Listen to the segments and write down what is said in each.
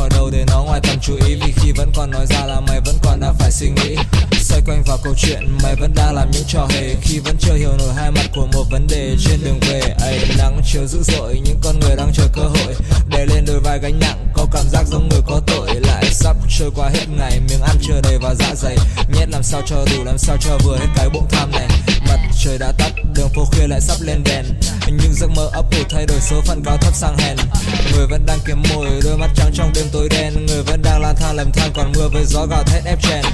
khỏi đầu để nó ngoài tầm chú ý. Vì khi vẫn còn nói ra là mày vẫn còn đang phải suy nghĩ. Xoay quanh vào câu chuyện mày vẫn đang làm những trò hề, khi vẫn chưa hiểu nổi hai mặt của một vấn đề trên đường về. Ấy nắng chiều dữ dội, những con người đang chờ cơ hội đè lên đôi vai gánh nặng, có cảm giác giống người có tội. Lại sắp trôi qua hết ngày, miếng ăn chưa đầy vào dạ dày, nhét làm sao cho đủ, làm sao cho vừa hết cái bụng tham này. Mặt trời đã tắt, đường phố khuya lại sắp lên đèn, nhưng giấc mơ ấp ủ thay đổi số phận cao thấp sang hèn. Người vẫn đang kiếm mồi, đôi mắt trắng trong đêm tối đen. Người vẫn đang lang thang lầm than, còn mưa với gió gào thét ép chèn.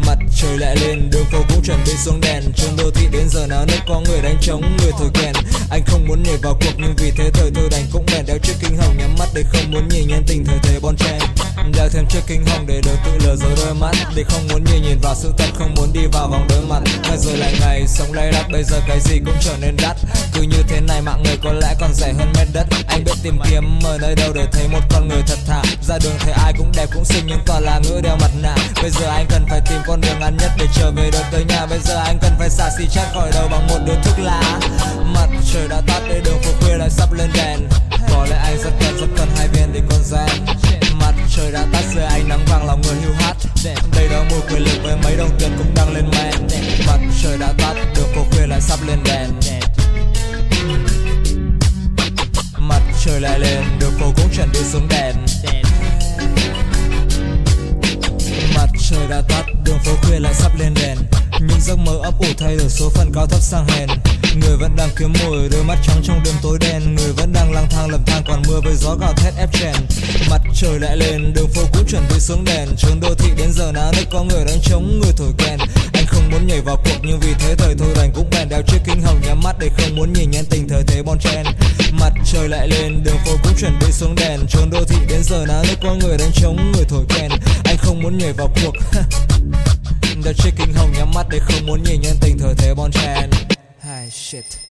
Mặt trời lại lên, đường phố cũng chuẩn bị xuống đèn. Trong đô thị đến giờ nào nước có người đánh trống, người thổi kèn. Anh không muốn nhảy vào cuộc nhưng vì thế thời thôi đành cũng bèn đeo chiếc kính hồng nhắm mắt để không muốn nhìn nhân tình thời thế bon chen. Đeo thêm chiếc kính hồng để đời tự lừa dối đôi mắt, để không muốn nhìn vào sự thật, không muốn đi vào vòng đối mặt. Ngày rồi lại ngày sống lay lắt, bây giờ cái gì cũng trở nên đắt. Cứ như thế này mạng người có lẽ còn rẻ hơn mét đất. Anh biết tìm kiếm ở nơi đâu để thấy một con người thật thà. Ra đường thấy ai cũng đẹp cũng xinh nhưng toàn là ngữ đeo mặt nạ. Bây giờ anh cần phải tìm con đường ngắn nhất để trở về được tới nhà. Bây giờ anh cần phải xả xì chát khỏi đầu bằng một điếu thuốc lá. Mặt trời đã tắt để đường phố khuya lại sắp lên đèn. Có lẽ anh rất cần hai viên để con gian. Mặt trời đã tắt dưới ánh nắng vàng lòng người hiu hắt. Đây đó mùi quyền lực với mấy đồng tiền cũng đang lên men. Mặt trời đã tắt, đường phố khuya lại sắp lên đèn. Mặt trời lại lên, đường phố cũng chuẩn bị xuống đèn. Mặt trời đã tắt, đường phố khuya lại sắp lên đèn. Những giấc mơ ấp ủ thay đổi số phận cao thấp sang hèn. Người vẫn đang kiếm mồi, đôi mắt trắng trong đêm tối đen. Người vẫn đang lang thang lầm than, còn mưa với gió gào thét ép chèn. Mặt trời lại lên, đường phố cũng chuẩn bị xuống đèn. Trường đô thị đến giờ nào nước có người đánh trống, người thổi kèn. Anh không muốn nhảy vào cuộc nhưng vì thế thời thôi đành cũng bèn đeo chiếc kính hồng nhắm mắt để không muốn nhìn nhân tình thời thế bon chen. Mặt trời lại lên, đường phố cũng chuẩn bị xuống đèn. Trường đô thị đến giờ nào nước có người đánh trống, người thổi kèn. Anh không muốn nhảy vào cuộc đeo chiếc kính hồng nhắm mắt để không muốn nhìn nhân tình thời thế bon chen. Shit.